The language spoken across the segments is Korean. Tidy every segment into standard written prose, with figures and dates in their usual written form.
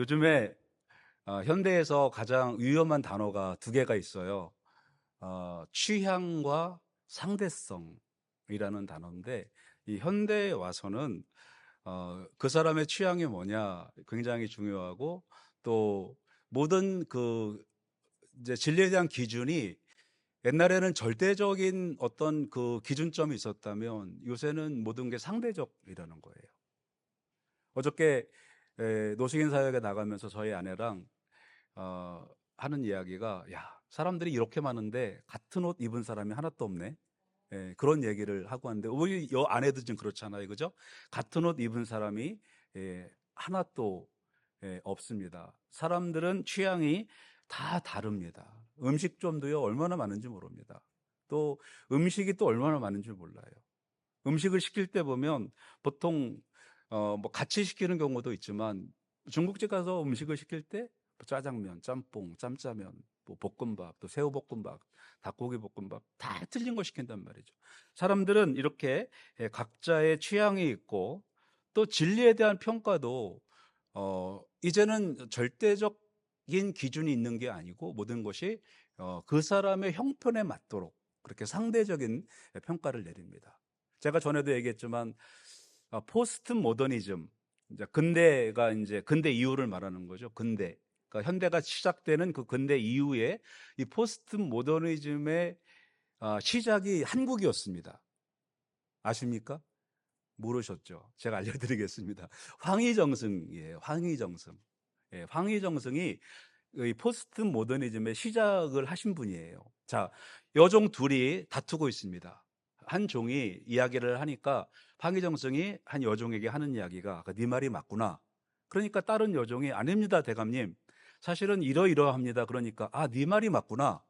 요즘에 현대에서 가장 위험한 단어가 두 개가 있어요. 취향과 상대성이라는 단어인데, 이 현대에 와서는 그 사람의 취향이 뭐냐 굉장히 중요하고, 또 모든 이제 진리에 대한 기준이, 옛날에는 절대적인 어떤 그 기준점이 있었다면 요새는 모든 게 상대적이라는 거예요. 어저께 노숙인 사역에 나가면서 저희 아내랑 하는 이야기가, 야, 사람들이 이렇게 많은데 같은 옷 입은 사람이 하나도 없네. 그런 얘기를 하고 왔는데, 우리 여 아내도 좀 그렇잖아요, 그죠? 같은 옷 입은 사람이 하나도 없습니다. 사람들은 취향이 다 다릅니다. 음식점도요, 얼마나 많은지 모릅니다. 또 음식이 또 얼마나 많은지 몰라요. 음식을 시킬 때 보면 보통 뭐 같이 시키는 경우도 있지만, 중국집 가서 음식을 시킬 때 짜장면, 짬뽕, 짬짜면, 뭐 볶음밥, 또 새우볶음밥, 닭고기 볶음밥 다 틀린 거 시킨단 말이죠. 사람들은 이렇게 각자의 취향이 있고, 또 진리에 대한 평가도 이제는 절대적인 기준이 있는 게 아니고, 모든 것이 그 사람의 형편에 맞도록 그렇게 상대적인 평가를 내립니다. 제가 전에도 얘기했지만, 포스트 모더니즘, 이제 근대 이후를 말하는 거죠. 근대. 그러니까 현대가 시작되는 그 근대 이후에 이 포스트 모더니즘의 시작이 한국이었습니다. 아십니까? 모르셨죠? 제가 알려드리겠습니다. 황희정승이에요. 황희정승. 예, 황희정승이 이 포스트 모더니즘의 시작을 하신 분이에요. 자, 여종 둘이 다투고 있습니다. 한 종이 이야기를 하니까 황희정승이 한 여종에게 하는 이야기가, 네 말이 맞구나. 그러니까 다른 여종이, 아닙니다, 대감님. 사실은 이러이러합니다. 그러니까, 네 말이 맞구나.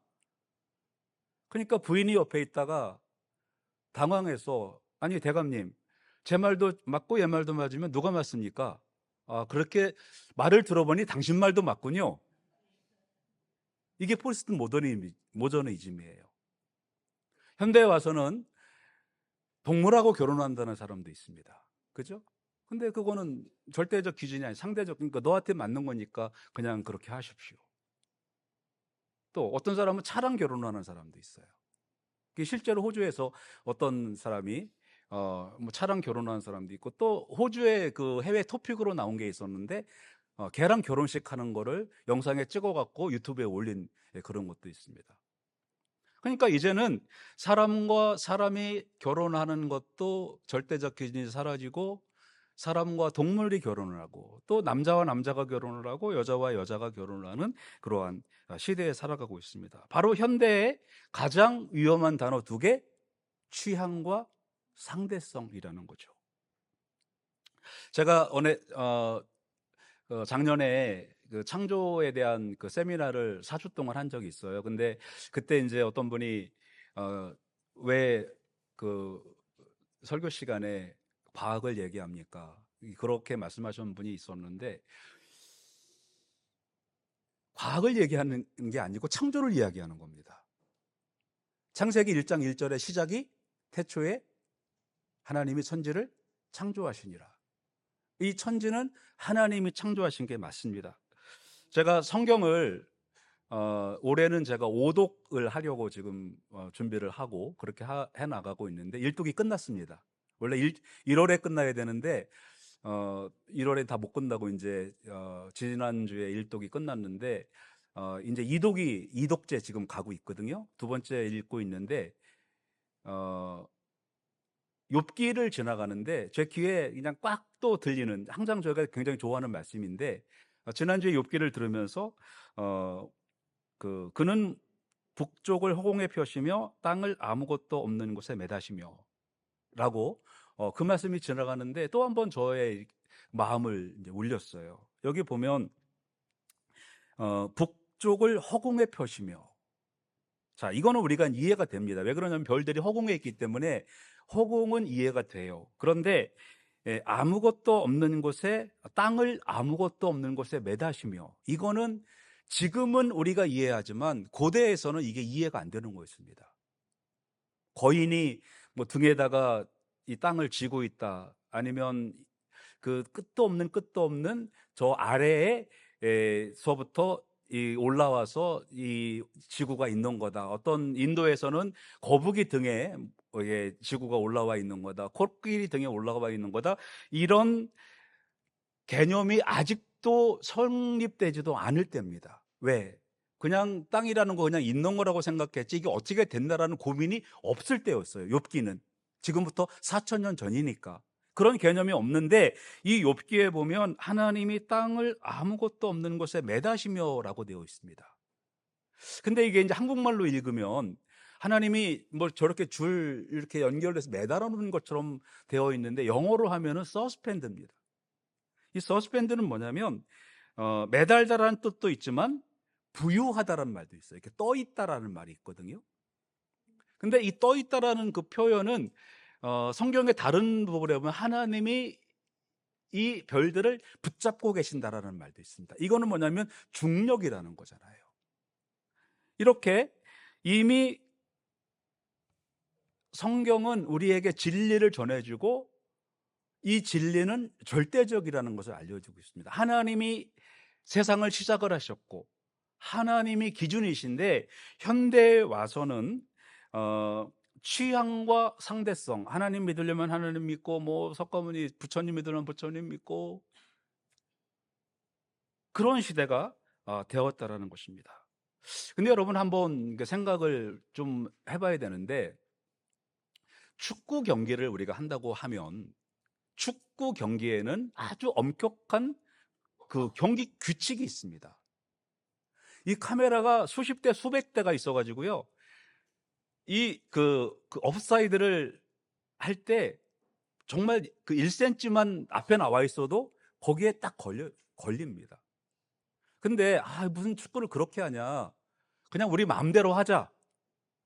그러니까 부인이 옆에 있다가 당황해서, 아니, 대감님, 제 말도 맞고 얘 말도 맞으면 누가 맞습니까? 그렇게 말을 들어보니 당신 말도 맞군요. 이게 포스트 모더니즘이에요. 현대에 와서는 동물하고 결혼한다는 사람도 있습니다. 그죠? 근데 그거는 절대적 기준이 아니라 상대적, 그러니까 너한테 맞는 거니까 그냥 그렇게 하십시오. 또 어떤 사람은 차랑 결혼하는 사람도 있어요. 실제로 호주에서 어떤 사람이 뭐 차랑 결혼하는 사람도 있고, 또 호주의 그 해외 토픽으로 나온 게 있었는데, 걔랑 결혼식 하는 거를 영상에 찍어갖고 유튜브에 올린 그런 것도 있습니다. 그러니까 이제는 사람과 사람이 결혼하는 것도 절대적 기준이 사라지고, 사람과 동물이 결혼을 하고, 또 남자와 남자가 결혼을 하고, 여자와 여자가 결혼을 하는 그러한 시대에 살아가고 있습니다. 바로 현대의 가장 위험한 단어 두 개, 취향과 상대성이라는 거죠. 제가 작년에 그 창조에 대한 그 세미나를 4주 동안 한 적이 있어요. 근데 그때 이제 어떤 분이 왜 그 설교 시간에 과학을 얘기합니까? 그렇게 말씀하신 분이 있었는데, 과학을 얘기하는 게 아니고 창조를 이야기하는 겁니다. 창세기 1장 1절의 시작이, 태초에 하나님이 천지를 창조하시니라. 이 천지는 하나님이 창조하신 게 맞습니다. 제가 성경을 올해는 제가 오독을 하려고 지금 준비를 하고 그렇게 해 나가고 있는데, 일독이 끝났습니다. 원래 1월에 끝나야 되는데 1월에 다 못 끝나고, 이제 지난주에 일독이 끝났는데, 이제 이독제 지금 가고 있거든요. 두 번째 읽고 있는데, 욥기를 지나가는데 제 귀에 그냥 꽉 또 들리는, 항상 저희가 굉장히 좋아하는 말씀인데, 지난주에 욥기를 들으면서 그는 북쪽을 허공에 펴시며 땅을 아무것도 없는 곳에 매다시며 라고 그 말씀이 지나가는데, 또 한 번 저의 마음을 이제 울렸어요. 여기 보면 북쪽을 허공에 펴시며, 자, 이거는 우리가 이해가 됩니다. 왜 그러냐면 별들이 허공에 있기 때문에 허공은 이해가 돼요. 그런데 아무것도 없는 곳에, 땅을 아무것도 없는 곳에 매다시며, 이거는 지금은 우리가 이해하지만 고대에서는 이게 이해가 안 되는 거였습니다. 거인이 뭐 등에다가 이 땅을 쥐고 있다, 아니면 그 끝도 없는 저 아래에서부터 이 올라와서 이 지구가 있는 거다. 어떤 인도에서는 거북이 등에 이게 지구가 올라와 있는 거다. 코끼리 등에 올라와 있는 거다. 이런 개념이 아직도 성립되지도 않을 때입니다. 왜? 그냥 땅이라는 거 그냥 있는 거라고 생각했지 이게 어떻게 된다라는 고민이 없을 때였어요. 욥기는. 지금부터 4,000년 전이니까. 그런 개념이 없는데 이 욥기에 보면 하나님이 땅을 아무것도 없는 곳에 매다시며라고 되어 있습니다. 근데 이게 이제 한국말로 읽으면 하나님이 뭐 저렇게 줄 이렇게 연결해서 매달아 놓은 것처럼 되어 있는데 영어로 하면은 서스펜드입니다. 이 서스펜드는 뭐냐면 매달다라는 뜻도 있지만 부유하다라는 말도 있어요. 이렇게 떠 있다라는 말이 있거든요. 근데 이 떠 있다라는 그 표현은 성경의 다른 부분에 보면 하나님이 이 별들을 붙잡고 계신다라는 말도 있습니다. 이거는 뭐냐면 중력이라는 거잖아요. 이렇게 이미 성경은 우리에게 진리를 전해주고 이 진리는 절대적이라는 것을 알려주고 있습니다. 하나님이 세상을 시작을 하셨고 하나님이 기준이신데 현대에 와서는 취향과 상대성, 하나님 믿으려면 하나님 믿고 뭐 석가모니 부처님 믿으려면 부처님 믿고 그런 시대가 되었다라는 것입니다. 근데 여러분 한번 생각을 좀 해봐야 되는데 축구 경기를 우리가 한다고 하면 축구 경기에는 아주 엄격한 그 경기 규칙이 있습니다. 이 카메라가 수십 대 수백 대가 있어가지고요 그 옵사이드를 할 때 정말 그 1cm만 앞에 나와 있어도 거기에 딱 걸립니다. 근데 무슨 축구를 그렇게 하냐, 그냥 우리 마음대로 하자.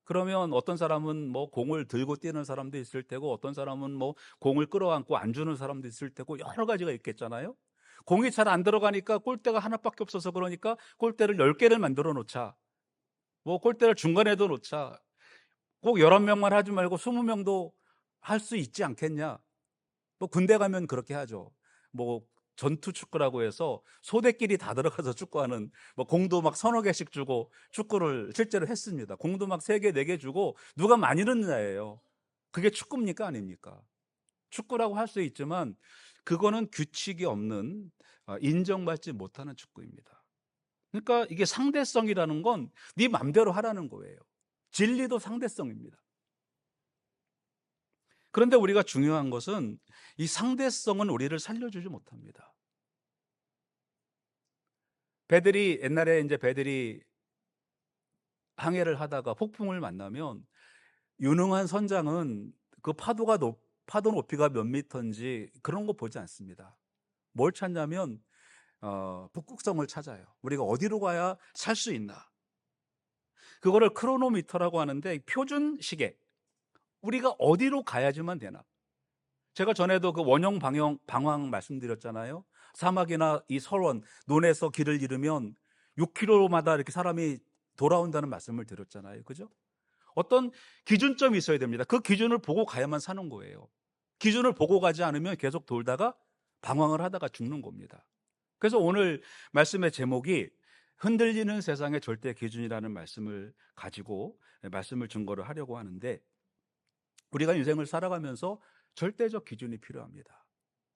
그러면 어떤 사람은 뭐 공을 들고 뛰는 사람도 있을 테고 어떤 사람은 뭐 공을 끌어안고 안 주는 사람도 있을 테고 여러 가지가 있겠잖아요. 공이 잘 안 들어가니까 골대가 하나밖에 없어서 그러니까 골대를 10개를 만들어 놓자. 뭐 골대를 중간에도 놓자. 꼭 11명만 하지 말고 20명도 할 수 있지 않겠냐. 뭐 군대 가면 그렇게 하죠. 뭐 전투 축구라고 해서 소대끼리 다 들어가서 축구하는, 뭐 공도 막 서너 개씩 주고 축구를 실제로 했습니다. 공도 막 3개, 4개 주고 누가 많이 넣느냐예요. 그게 축구입니까? 아닙니까? 축구라고 할 수 있지만 그거는 규칙이 없는, 인정받지 못하는 축구입니다. 그러니까 이게 상대성이라는 건 네 맘대로 하라는 거예요. 진리도 상대성입니다. 그런데 우리가 중요한 것은 이 상대성은 우리를 살려주지 못합니다. 옛날에 이제 배들이 항해를 하다가 폭풍을 만나면 유능한 선장은 그 파도 높이가 몇 미터인지 그런 거 보지 않습니다. 뭘 찾냐면 북극성을 찾아요. 우리가 어디로 가야 살 수 있나? 그거를 크로노미터라고 하는데 표준 시계. 우리가 어디로 가야지만 되나? 제가 전에도 그 원형 방황 말씀드렸잖아요. 사막이나 이 설원, 논에서 길을 잃으면 6km마다 이렇게 사람이 돌아온다는 말씀을 드렸잖아요. 그죠? 어떤 기준점이 있어야 됩니다. 그 기준을 보고 가야만 사는 거예요. 기준을 보고 가지 않으면 계속 돌다가 방황을 하다가 죽는 겁니다. 그래서 오늘 말씀의 제목이 흔들리는 세상의 절대 기준이라는 말씀을 가지고 말씀을 증거를 하려고 하는데, 우리가 인생을 살아가면서 절대적 기준이 필요합니다.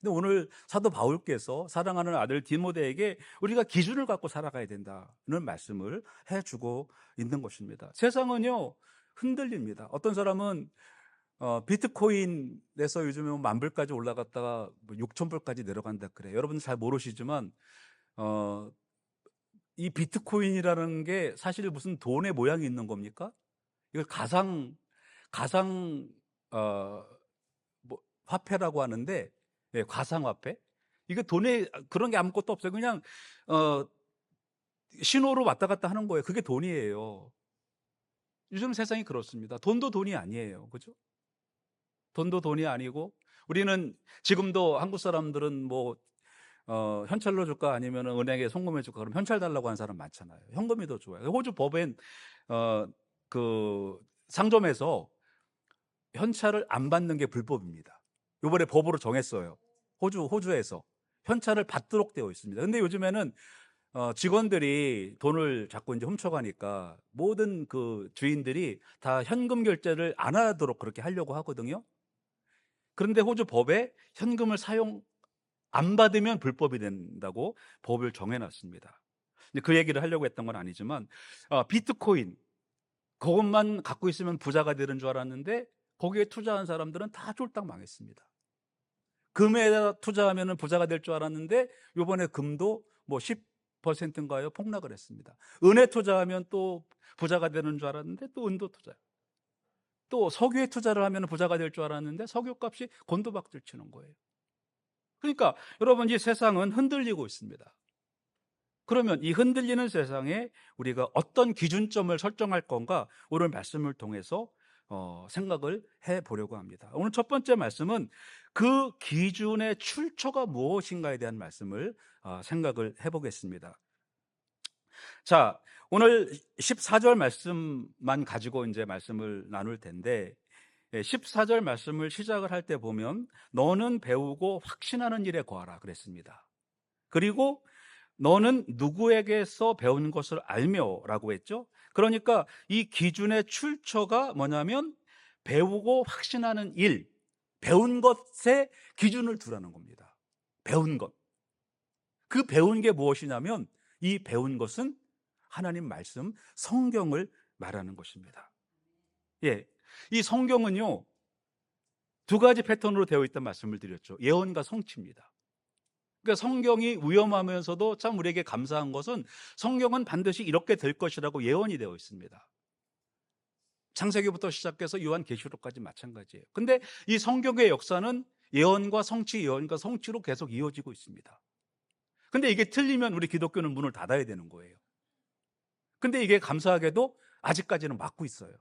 근데 오늘 사도 바울께서 사랑하는 아들 디모데에게 우리가 기준을 갖고 살아가야 된다는 말씀을 해주고 있는 것입니다. 세상은요 흔들립니다. 어떤 사람은 비트코인에서 요즘에 10,000불까지 올라갔다가 6,000불까지 내려간다 그래요. 여러분 잘 모르시지만 이 비트코인이라는 게 사실 무슨 돈의 모양이 있는 겁니까? 이걸 가상 화폐라고 하는데, 가상화폐. 이게 돈에 그런 게 아무것도 없어요. 그냥 신호로 왔다 갔다 하는 거예요. 그게 돈이에요. 요즘 세상이 그렇습니다. 돈도 돈이 아니에요. 그죠? 돈도 돈이 아니고, 우리는 지금도 한국 사람들은 뭐 현찰로 줄까 아니면 은행에 송금해 줄까, 그럼 현찰 달라고 하는 사람 많잖아요. 현금이 더 좋아요. 호주 법엔 그 상점에서 현찰을 안 받는 게 불법입니다. 이번에 법으로 정했어요. 호주에서 현찰을 받도록 되어 있습니다. 근데 요즘에는 직원들이 돈을 자꾸 이제 훔쳐가니까 모든 그 주인들이 다 현금 결제를 안 하도록 그렇게 하려고 하거든요. 그런데 호주 법에 현금을 사용 안 받으면 불법이 된다고 법을 정해놨습니다. 근데 그 얘기를 하려고 했던 건 아니지만 비트코인 그것만 갖고 있으면 부자가 되는 줄 알았는데 거기에 투자한 사람들은 다 쫄딱 망했습니다. 금에다 투자하면 부자가 될 줄 알았는데 요번에 금도 뭐 10%인가요? 폭락을 했습니다. 은에 투자하면 또 부자가 되는 줄 알았는데 또 은도 투자요. 또 석유에 투자를 하면 부자가 될 줄 알았는데 석유값이 곤두박질 치는 거예요. 그러니까 여러분, 이 세상은 흔들리고 있습니다. 그러면 이 흔들리는 세상에 우리가 어떤 기준점을 설정할 건가, 오늘 말씀을 통해서 생각을 해보려고 합니다. 오늘 첫 번째 말씀은 그 기준의 출처가 무엇인가에 대한 말씀을 생각을 해보겠습니다. 자, 오늘 14절 말씀만 가지고 이제 말씀을 나눌 텐데, 14절 말씀을 시작을 할 때 보면 너는 배우고 확신하는 일에 거하라 그랬습니다. 그리고 너는 누구에게서 배운 것을 알며 라고 했죠. 그러니까 이 기준의 출처가 뭐냐면 배우고 확신하는 일, 배운 것에 기준을 두라는 겁니다. 배운 것. 그 배운 게 무엇이냐면 이 배운 것은 하나님 말씀, 성경을 말하는 것입니다. 예, 이 성경은요, 두 가지 패턴으로 되어 있다는 말씀을 드렸죠. 예언과 성취입니다. 그러니까 성경이 위험하면서도 참 우리에게 감사한 것은 성경은 반드시 이렇게 될 것이라고 예언이 되어 있습니다. 창세기부터 시작해서 요한계시록까지 마찬가지예요. 근데 이 성경의 역사는 예언과 성취, 예언과 성취로 계속 이어지고 있습니다. 근데 이게 틀리면 우리 기독교는 문을 닫아야 되는 거예요. 근데 이게 감사하게도 아직까지는 막고 있어요.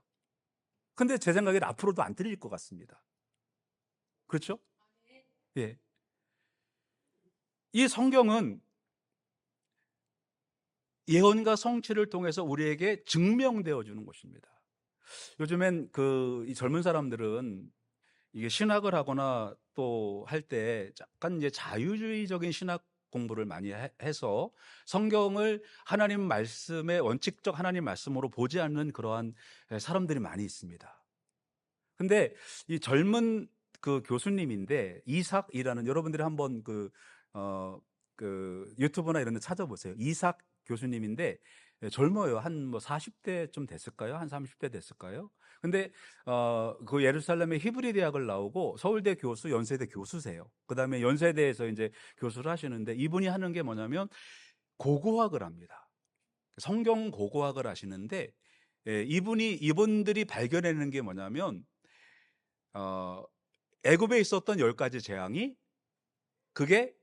근데 제 생각에는 앞으로도 안 틀릴 것 같습니다. 그렇죠? 예. 이 성경은 예언과 성취를 통해서 우리에게 증명되어 주는 것입니다. 요즘엔 이 젊은 사람들은 이게 신학을 하거나 또 할 때 약간 이제 자유주의적인 신학 공부를 많이 해서 성경을 하나님 말씀의 원칙적 하나님 말씀으로 보지 않는 그러한 사람들이 많이 있습니다. 근데 이 젊은 그 교수님인데 이삭이라는, 여러분들이 한번 그 유튜브나 이런 데 찾아보세요. 이삭 교수님인데 젊어요. 한 뭐 40대쯤 됐을까요? 한 30대 됐을까요? 근데 그 예루살렘의 히브리 대학을 나오고 서울대 교수, 연세대 교수세요. 그다음에 연세대에서 이제 교수를 하시는데 이분이 하는 게 뭐냐면 고고학을 합니다. 성경 고고학을 하시는데 이분들이 발견하는 게 뭐냐면 애굽에 있었던 10가지 재앙이 그게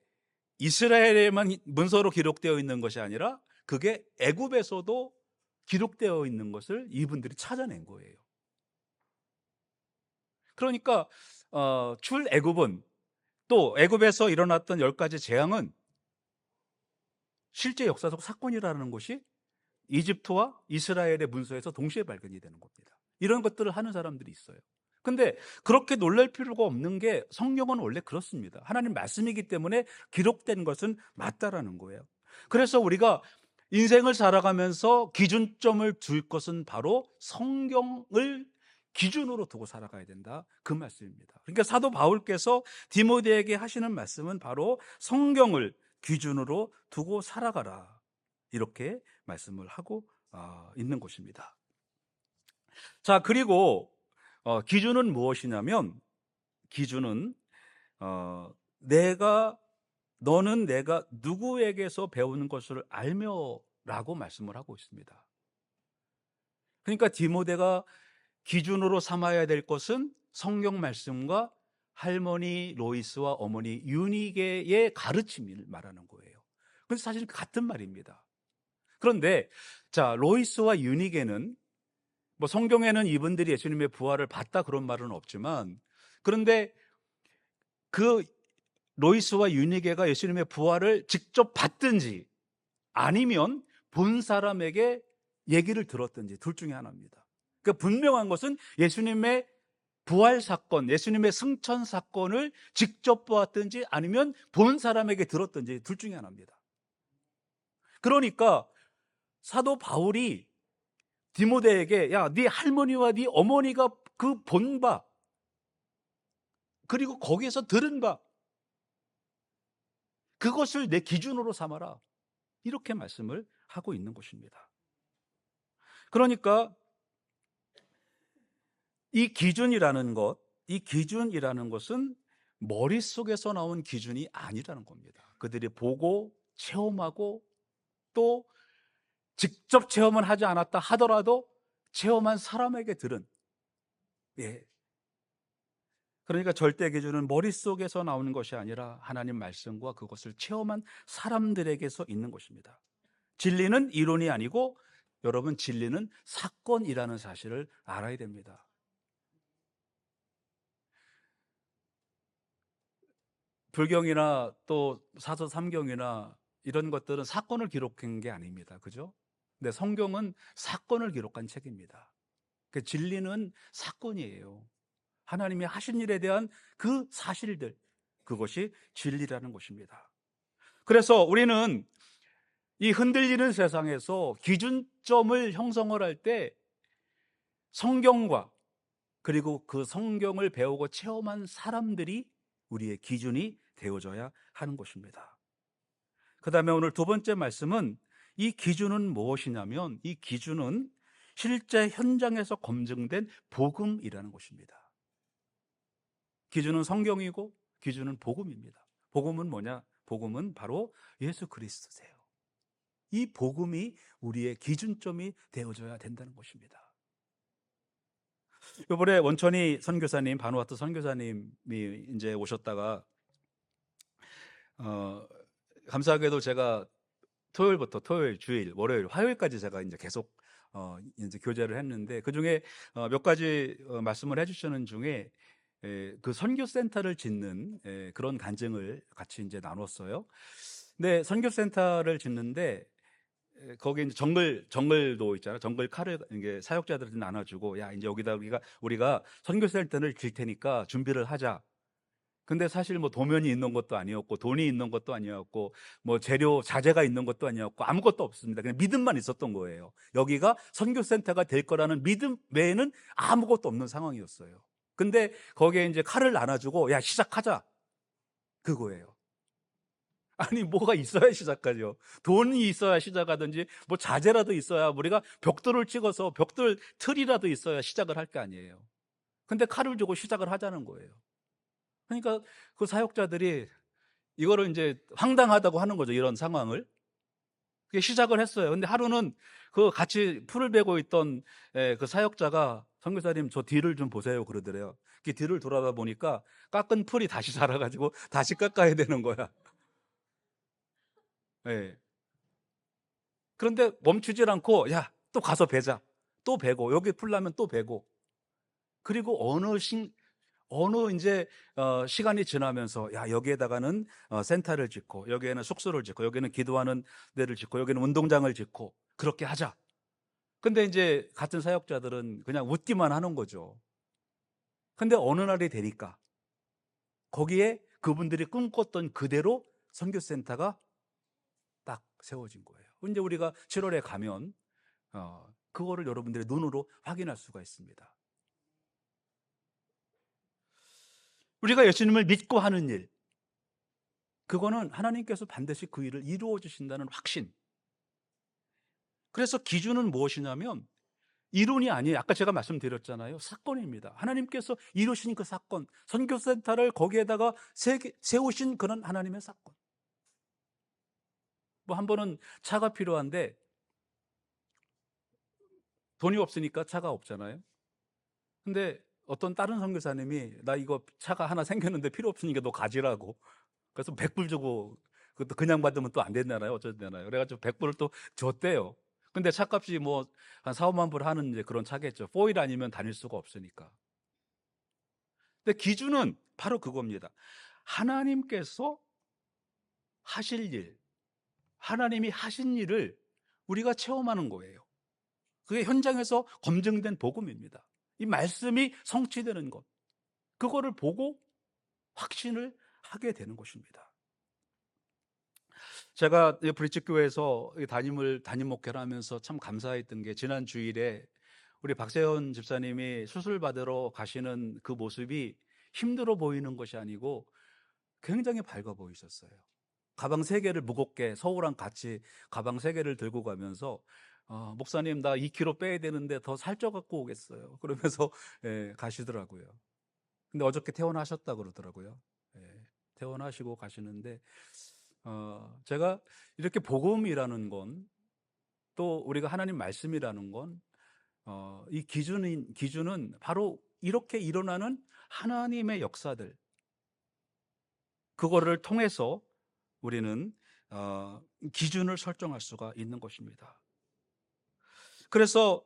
이스라엘에만 문서로 기록되어 있는 것이 아니라 그게 애굽에서도 기록되어 있는 것을 이분들이 찾아낸 거예요. 그러니까 출애굽은, 또 애굽에서 일어났던 10가지 재앙은 실제 역사적 사건이라는 것이 이집트와 이스라엘의 문서에서 동시에 발견이 되는 겁니다. 이런 것들을 하는 사람들이 있어요. 근데 그렇게 놀랄 필요가 없는 게 성경은 원래 그렇습니다. 하나님 말씀이기 때문에 기록된 것은 맞다라는 거예요. 그래서 우리가 인생을 살아가면서 기준점을 둘 것은 바로 성경을 기준으로 두고 살아가야 된다, 그 말씀입니다. 그러니까 사도 바울께서 디모데에게 하시는 말씀은 바로 성경을 기준으로 두고 살아가라, 이렇게 말씀을 하고 있는 것입니다. 자, 그리고 기준은 무엇이냐면, 기준은 너는 내가 누구에게서 배우는 것을 알며 라고 말씀을 하고 있습니다. 그러니까 디모데가 기준으로 삼아야 될 것은 성경 말씀과 할머니 로이스와 어머니 유니게의 가르침을 말하는 거예요. 그래서 사실 같은 말입니다. 그런데 자, 로이스와 유니게는 뭐 성경에는 이분들이 예수님의 부활을 봤다 그런 말은 없지만, 그런데 그 로이스와 유니게가 예수님의 부활을 직접 봤든지 아니면 본 사람에게 얘기를 들었든지 둘 중에 하나입니다. 그러니까 분명한 것은 예수님의 부활 사건, 예수님의 승천 사건을 직접 보았든지 아니면 본 사람에게 들었든지 둘 중에 하나입니다. 그러니까 사도 바울이 디모데에게 야, 네 할머니와 네 어머니가 그 본 바, 그리고 거기에서 들은 바, 그것을 내 기준으로 삼아라, 이렇게 말씀을 하고 있는 것입니다. 그러니까 이 기준이라는 것은 머릿속에서 나온 기준이 아니라는 겁니다. 그들이 보고 체험하고 또 직접 체험은 하지 않았다 하더라도 체험한 사람에게 들은, 예. 그러니까 절대 기준은 머릿속에서 나오는 것이 아니라 하나님 말씀과 그것을 체험한 사람들에게서 있는 것입니다. 진리는 이론이 아니고 여러분, 진리는 사건이라는 사실을 알아야 됩니다. 불경이나 또 사서 삼경이나 이런 것들은 사건을 기록한 게 아닙니다. 그죠? 근데 성경은 사건을 기록한 책입니다. 그 진리는 사건이에요. 하나님이 하신 일에 대한 그 사실들, 그것이 진리라는 것입니다. 그래서 우리는 이 흔들리는 세상에서 기준점을 형성을 할 때 성경과 그리고 그 성경을 배우고 체험한 사람들이 우리의 기준이 되어져야 하는 것입니다. 그 다음에 오늘 두 번째 말씀은, 이 기준은 무엇이냐면 이 기준은 실제 현장에서 검증된 복음이라는 것입니다. 기준은 성경이고 기준은 복음입니다. 복음은 뭐냐? 복음은 바로 예수 그리스도세요. 이 복음이 우리의 기준점이 되어져야 된다는 것입니다. 이번에 원천이 선교사님, 바누아투 선교사님이 이제 오셨다가 감사하게도 제가 토요일부터 토요일, 주일, 월요일, 화요일까지 제가 이제 계속 이제 교제를 했는데, 그 중에 몇 가지 말씀을 해주시는 중에 그 선교센터를 짓는 그런 간증을 같이 이제 나눴어요. 근데 선교센터를 짓는데 거기 이제 정글도 있잖아요. 정글 칼을 이게 사역자들한테 나눠주고, 야, 이제 여기다 우리가 선교센터를 질 테니까 준비를 하자. 근데 사실 뭐 도면이 있는 것도 아니었고 돈이 있는 것도 아니었고 뭐 재료 자재가 있는 것도 아니었고 아무것도 없습니다. 그냥 믿음만 있었던 거예요. 여기가 선교센터가 될 거라는 믿음 외에는 아무것도 없는 상황이었어요. 근데 거기에 이제 칼을 나눠주고, 야, 시작하자, 그거예요. 아니, 뭐가 있어야 시작하죠. 돈이 있어야 시작하든지 뭐 자재라도 있어야, 우리가 벽돌을 찍어서 벽돌 틀이라도 있어야 시작을 할 거 아니에요. 근데 칼을 주고 시작을 하자는 거예요. 그러니까 그 사역자들이 이거를 이제 황당하다고 하는 거죠. 이런 상황을. 그게 시작을 했어요. 근데 하루는 그 같이 풀을 베고 있던 그 사역자가, 선교사님 저 뒤를 좀 보세요, 그러더래요. 그 뒤를 돌아다 보니까 깎은 풀이 다시 자라가지고 다시 깎아야 되는 거야. 예. 그런데 멈추질 않고, 야, 또 가서 베자. 또 베고, 여기 풀라면 또 베고. 그리고 어느 이제 시간이 지나면서, 야, 여기에다가는 센터를 짓고, 여기에는 숙소를 짓고, 여기는 기도하는 데를 짓고, 여기는 운동장을 짓고, 그렇게 하자. 근데 이제 같은 사역자들은 그냥 웃기만 하는 거죠. 근데 어느 날이 되니까 거기에 그분들이 꿈꿨던 그대로 선교센터가 딱 세워진 거예요. 이제 우리가 7월에 가면 그거를 여러분들의 눈으로 확인할 수가 있습니다. 우리가 예수님을 믿고 하는 일, 그거는 하나님께서 반드시 그 일을 이루어 주신다는 확신. 그래서 기준은 무엇이냐면 이론이 아니에요. 아까 제가 말씀드렸잖아요. 사건입니다. 하나님께서 이루신 그 사건, 선교센터를 거기에다가 세우신 그런 하나님의 사건. 뭐 한 번은 차가 필요한데 돈이 없으니까 차가 없잖아요. 근데 어떤 다른 선교사님이, 나 이거 차가 하나 생겼는데 필요 없으니까 너 가지라고. 그래서 100불 주고, 그것도 그냥 받으면 또 안 되잖아요. 어쩌되나요? 그래가지고 100불을 또 줬대요. 근데 차값이 뭐 한 4, 5만 불 하는 이제 그런 차겠죠. 포일 아니면 다닐 수가 없으니까. 근데 기준은 바로 그겁니다. 하나님께서 하실 일, 하나님이 하신 일을 우리가 체험하는 거예요. 그게 현장에서 검증된 복음입니다. 이 말씀이 성취되는 것. 그거를 보고 확신을 하게 되는 것입니다. 제가 브릿지교회에서 담임 목회를 하면서 참 감사했던 게, 지난 주일에 우리 박세현 집사님이 수술 받으러 가시는 그 모습이 힘들어 보이는 것이 아니고 굉장히 밝아 보이셨어요. 가방 3개를 무겁게, 서우랑 같이 가방 3개를 들고 가면서 목사님 나 2kg 빼야 되는데 더 살쪄 갖고 오겠어요, 그러면서 예, 가시더라고요. 근데 어저께 퇴원하셨다 그러더라고요. 예, 퇴원하시고 가시는데 제가 이렇게 복음이라는 건, 또 우리가 하나님 말씀이라는 건, 이 기준은 바로 이렇게 일어나는 하나님의 역사들, 그거를 통해서 우리는 기준을 설정할 수가 있는 것입니다. 그래서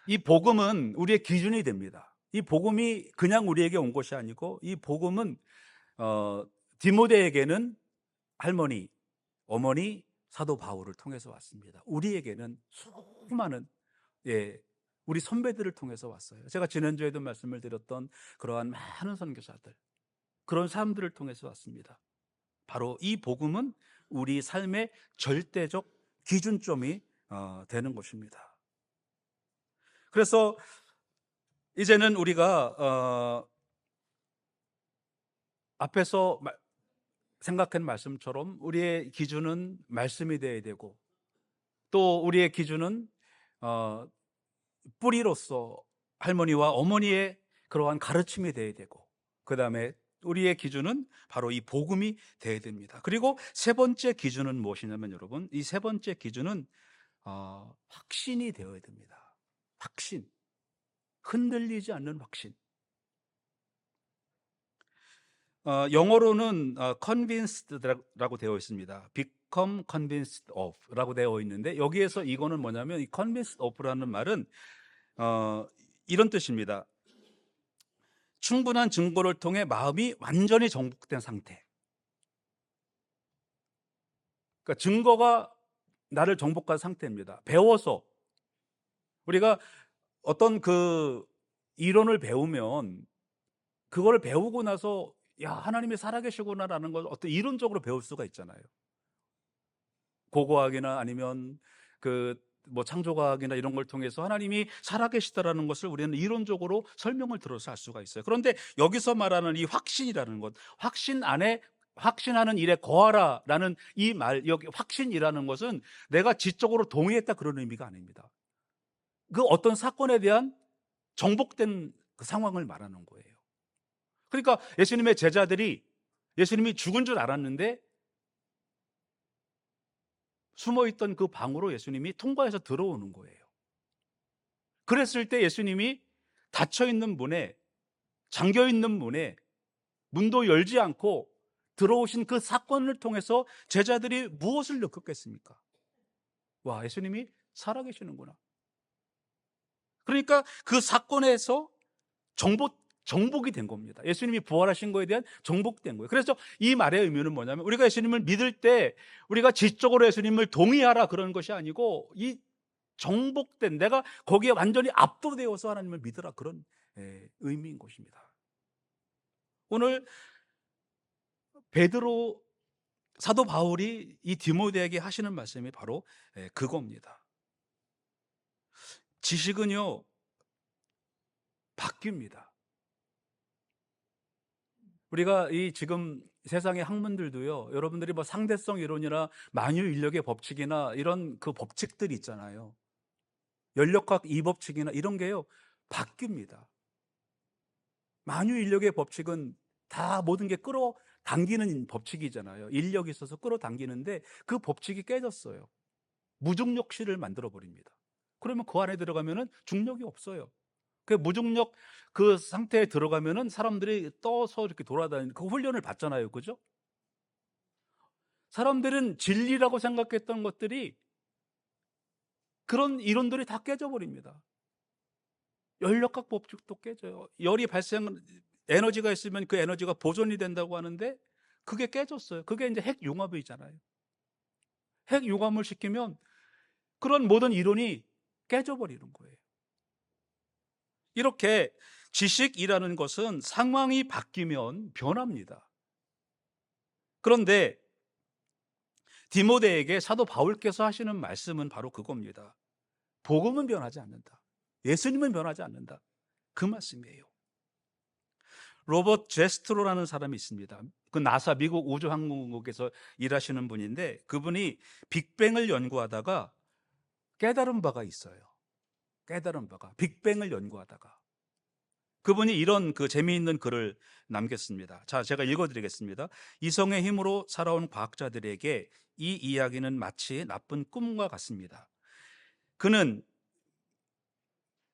이 복음은 우리의 기준이 됩니다. 이 복음이 그냥 우리에게 온 것이 아니고, 이 복음은 디모데에게는 할머니, 어머니 사도 바울을 통해서 왔습니다. 우리에게는 수많은 우리 선배들을 통해서 왔어요. 제가 지난주에도 말씀을 드렸던 그러한 많은 선교사들, 그런 사람들을 통해서 왔습니다. 바로 이 복음은 우리 삶의 절대적 기준점이 되는 것입니다. 그래서 이제는 우리가 앞에서 생각한 말씀처럼 우리의 기준은 말씀이 되어야 되고, 또 우리의 기준은 뿌리로서 할머니와 어머니의 그러한 가르침이 되어야 되고, 그 다음에 우리의 기준은 바로 이 복음이 되어야 됩니다. 그리고 세 번째 기준은 무엇이냐면, 여러분, 이 세 번째 기준은 확신이 되어야 됩니다. 확신, 흔들리지 않는 확신. 영어로는 convinced라고 되어 있습니다. become convinced of라고 되어 있는데, 여기에서 이거는 뭐냐면, 이 convinced of라는 말은 이런 뜻입니다. 충분한 증거를 통해 마음이 완전히 정복된 상태. 그러니까 증거가 나를 정복한 상태입니다. 배워서, 우리가 어떤 그 이론을 배우면 그걸 배우고 나서 야, 하나님이 살아계시구나라는 걸 어떤 이론적으로 배울 수가 있잖아요. 고고학이나 아니면 뭐 창조과학이나 이런 걸 통해서 하나님이 살아계시다라는 것을 우리는 이론적으로 설명을 들어서 알 수가 있어요. 그런데 여기서 말하는 이 확신이라는 것, 확신 안에 확신하는 일에 거하라라는 이 말, 여기 확신이라는 것은 내가 지적으로 동의했다 그런 의미가 아닙니다. 그 어떤 사건에 대한 정복된 그 상황을 말하는 거예요. 그러니까 예수님의 제자들이 예수님이 죽은 줄 알았는데 숨어있던 그 방으로 예수님이 통과해서 들어오는 거예요. 그랬을 때 예수님이 닫혀있는 문에, 잠겨있는 문에 문도 열지 않고 들어오신 그 사건을 통해서 제자들이 무엇을 느꼈겠습니까? 와, 예수님이 살아계시는구나. 그러니까 그 사건에서 정복이 된 겁니다. 예수님이 부활하신 거에 대한 정복된 거예요. 그래서 이 말의 의미는 뭐냐면, 우리가 예수님을 믿을 때 우리가 지적으로 예수님을 동의하라 그런 것이 아니고, 이 정복된, 내가 거기에 완전히 압도되어서 하나님을 믿으라, 그런 의미인 것입니다. 오늘 베드로 사도 바울이 이 디모데에게 하시는 말씀이 바로 그겁니다. 지식은요, 바뀝니다. 우리가 이 지금 세상의 학문들도요, 여러분들이 뭐 상대성 이론이나 만유 인력의 법칙이나 이런 그 법칙들이 있잖아요. 연력학 2법칙이나 이런 게요, 바뀝니다. 만유 인력의 법칙은 다 모든 게 끌어당기는 법칙이잖아요. 인력이 있어서 끌어당기는데 그 법칙이 깨졌어요. 무중력실을 만들어 버립니다. 그러면 그 안에 들어가면은 중력이 없어요. 그 무중력 그 상태에 들어가면은 사람들이 떠서 이렇게 돌아다니는 그 훈련을 받잖아요. 그죠? 사람들은 진리라고 생각했던 것들이, 그런 이론들이 다 깨져버립니다. 연력학 법칙도 깨져요. 에너지가 있으면 그 에너지가 보존이 된다고 하는데 그게 깨졌어요. 그게 이제 핵융합이잖아요. 핵융합을 시키면 그런 모든 이론이 깨져버리는 거예요. 이렇게 지식이라는 것은 상황이 바뀌면 변합니다. 그런데 디모데에게 사도 바울께서 하시는 말씀은 바로 그겁니다. 복음은 변하지 않는다. 예수님은 변하지 않는다. 그 말씀이에요. 로버트 제스트로라는 사람이 있습니다. 그 나사 미국 우주항공국에서 일하시는 분인데, 그분이 빅뱅을 연구하다가 깨달은 바가 있어요. 깨달은 바가, 빅뱅을 연구하다가 그분이 이런 그 재미있는 글을 남겼습니다. 자, 제가 읽어드리겠습니다. 이성의 힘으로 살아온 과학자들에게 이 이야기는 마치 나쁜 꿈과 같습니다. 그는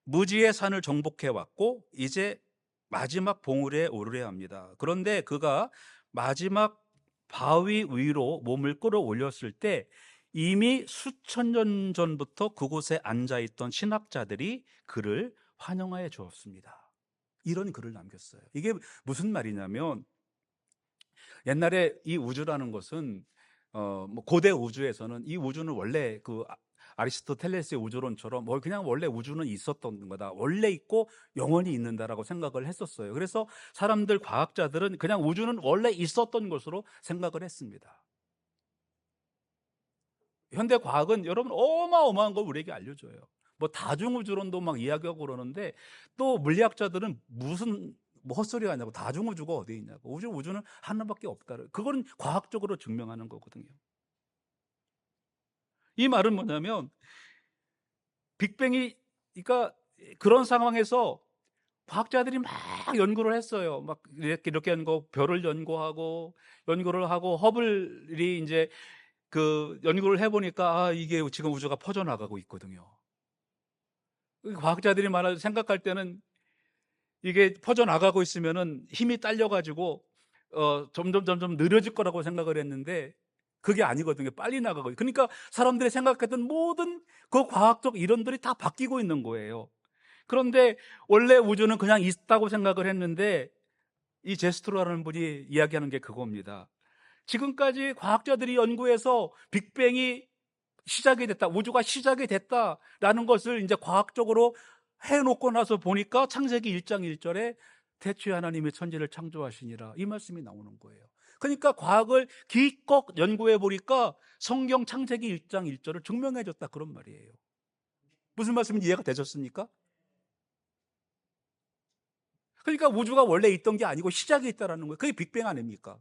무지의 산을 정복해 왔고 이제 마지막 봉우리에 오르려 합니다. 그런데 그가 마지막 바위 위로 몸을 끌어올렸을 때 이미 수천 년 전부터 그곳에 앉아있던 신학자들이 그를 환영하여 주었습니다. 이런 글을 남겼어요. 이게 무슨 말이냐면, 옛날에 이 우주라는 것은 고대 우주에서는 이 우주는 원래 그 아리스토텔레스의 우주론처럼 그냥 원래 우주는 있었던 거다, 원래 있고 영원히 있는다라고 생각을 했었어요. 그래서 사람들, 과학자들은 그냥 우주는 원래 있었던 것으로 생각을 했습니다. 현대 과학은 여러분 어마어마한 걸 우리에게 알려줘요. 뭐 다중우주론도 막 이야기하고 그러는데, 또 물리학자들은 무슨 헛소리 하냐고, 다중우주가 어디 있냐고, 우주는 하나밖에 없다, 그건 과학적으로 증명하는 거거든요. 이 말은 뭐냐면, 빅뱅이, 그러니까 그런 상황에서 과학자들이 막 연구를 했어요. 막 이렇게 연구, 별을 연구를 하고 허블이 이제 그 연구를 해보니까 이게 지금 우주가 퍼져나가고 있거든요. 과학자들이 생각할 때는 이게 퍼져나가고 있으면은 힘이 딸려가지고 점점 느려질 거라고 생각을 했는데, 그게 아니거든요. 빨리 나가고. 그러니까 사람들이 생각했던 모든 그 과학적 이론들이 다 바뀌고 있는 거예요. 그런데 원래 우주는 그냥 있다고 생각을 했는데, 이 제스트로라는 분이 이야기하는 게 그겁니다. 지금까지 과학자들이 연구해서 빅뱅이 시작이 됐다, 우주가 시작이 됐다라는 것을 이제 과학적으로 해놓고 나서 보니까 창세기 1장 1절에 대초에 하나님이 천지를 창조하시니라, 이 말씀이 나오는 거예요. 그러니까 과학을 기껏 연구해 보니까 성경 창세기 1장 1절을 증명해 줬다, 그런 말이에요. 무슨 말씀인지 이해가 되셨습니까? 그러니까 우주가 원래 있던 게 아니고 시작이 있다라는 거예요. 그게 빅뱅 아닙니까?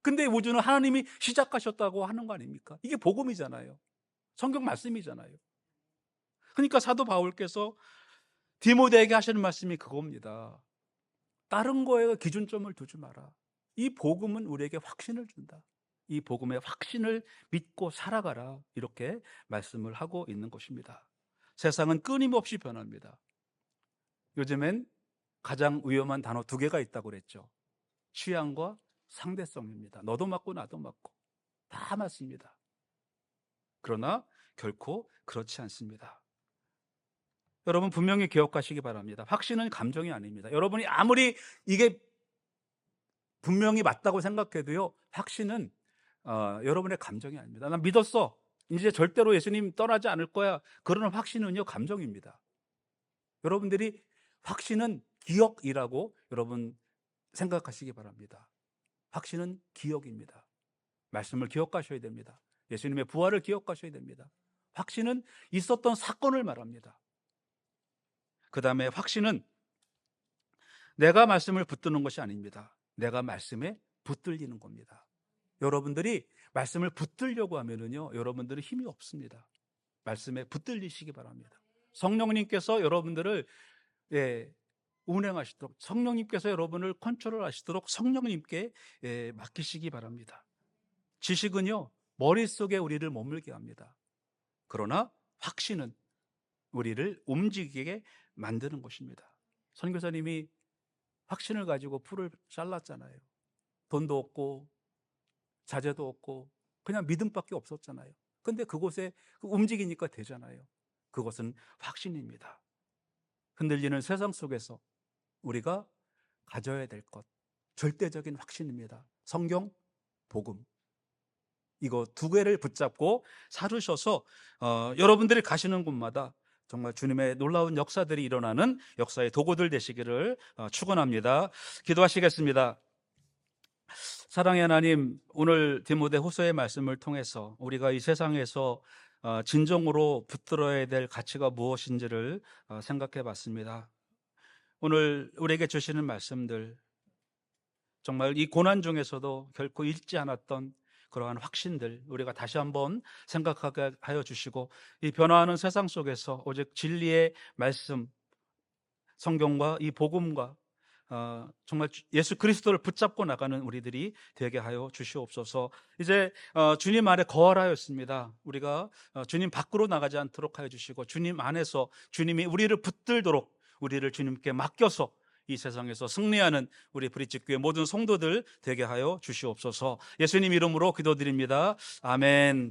근데 우주는 하나님이 시작하셨다고 하는 거 아닙니까? 이게 복음이잖아요. 성경 말씀이잖아요. 그러니까 사도 바울께서 디모데에게 하시는 말씀이 그겁니다. 다른 거에 기준점을 두지 마라. 이 복음은 우리에게 확신을 준다. 이 복음의 확신을 믿고 살아가라. 이렇게 말씀을 하고 있는 것입니다. 세상은 끊임없이 변합니다. 요즘엔 가장 위험한 단어 2개가 있다고 그랬죠. 취향과 상대성입니다. 너도 맞고 나도 맞고 다 맞습니다. 그러나 결코 그렇지 않습니다. 여러분 분명히 기억하시기 바랍니다. 확신은 감정이 아닙니다. 여러분이 아무리 이게 분명히 맞다고 생각해도요, 확신은 여러분의 감정이 아닙니다. 난 믿었어, 이제 절대로 예수님 떠나지 않을 거야, 그러는 확신은요, 감정입니다. 여러분들이 확신은 기억이라고 여러분 생각하시기 바랍니다. 확신은 기억입니다. 말씀을 기억하셔야 됩니다. 예수님의 부활을 기억하셔야 됩니다. 확신은 있었던 사건을 말합니다. 그 다음에 확신은 내가 말씀을 붙드는 것이 아닙니다. 내가 말씀에 붙들리는 겁니다. 여러분들이 말씀을 붙들려고 하면은요, 여러분들은 힘이 없습니다. 말씀에 붙들리시기 바랍니다. 성령님께서 여러분들을 운행하시도록, 성령님께서 여러분을 컨트롤하시도록 성령님께 맡기시기 바랍니다. 지식은요, 머릿속에 우리를 머물게 합니다. 그러나 확신은 우리를 움직이게 만드는 것입니다. 선교사님이 확신을 가지고 풀을 잘랐잖아요. 돈도 없고 자재도 없고 그냥 믿음밖에 없었잖아요. 근데 그곳에 움직이니까 되잖아요. 그것은 확신입니다. 흔들리는 세상 속에서 우리가 가져야 될 것, 절대적인 확신입니다. 성경, 복음. 이거 2개를 붙잡고 살으셔서 여러분들이 가시는 곳마다 정말 주님의 놀라운 역사들이 일어나는 역사의 도구들 되시기를 축원합니다. 기도하시겠습니다. 사랑의 하나님, 오늘 디모데후서의 말씀을 통해서 우리가 이 세상에서 진정으로 붙들어야 될 가치가 무엇인지를 생각해 봤습니다. 오늘 우리에게 주시는 말씀들, 정말 이 고난 중에서도 결코 잃지 않았던 그러한 확신들 우리가 다시 한번 생각하게 하여 주시고, 이 변화하는 세상 속에서 오직 진리의 말씀, 성경과 이 복음과 정말 예수 그리스도를 붙잡고 나가는 우리들이 되게 하여 주시옵소서. 이제 주님 안에 거하였습니다. 우리가 주님 밖으로 나가지 않도록 하여 주시고, 주님 안에서 주님이 우리를 붙들도록 우리를 주님께 맡겨서 이 세상에서 승리하는 우리 브릿지교회 모든 성도들 되게 하여 주시옵소서. 예수님 이름으로 기도드립니다. 아멘.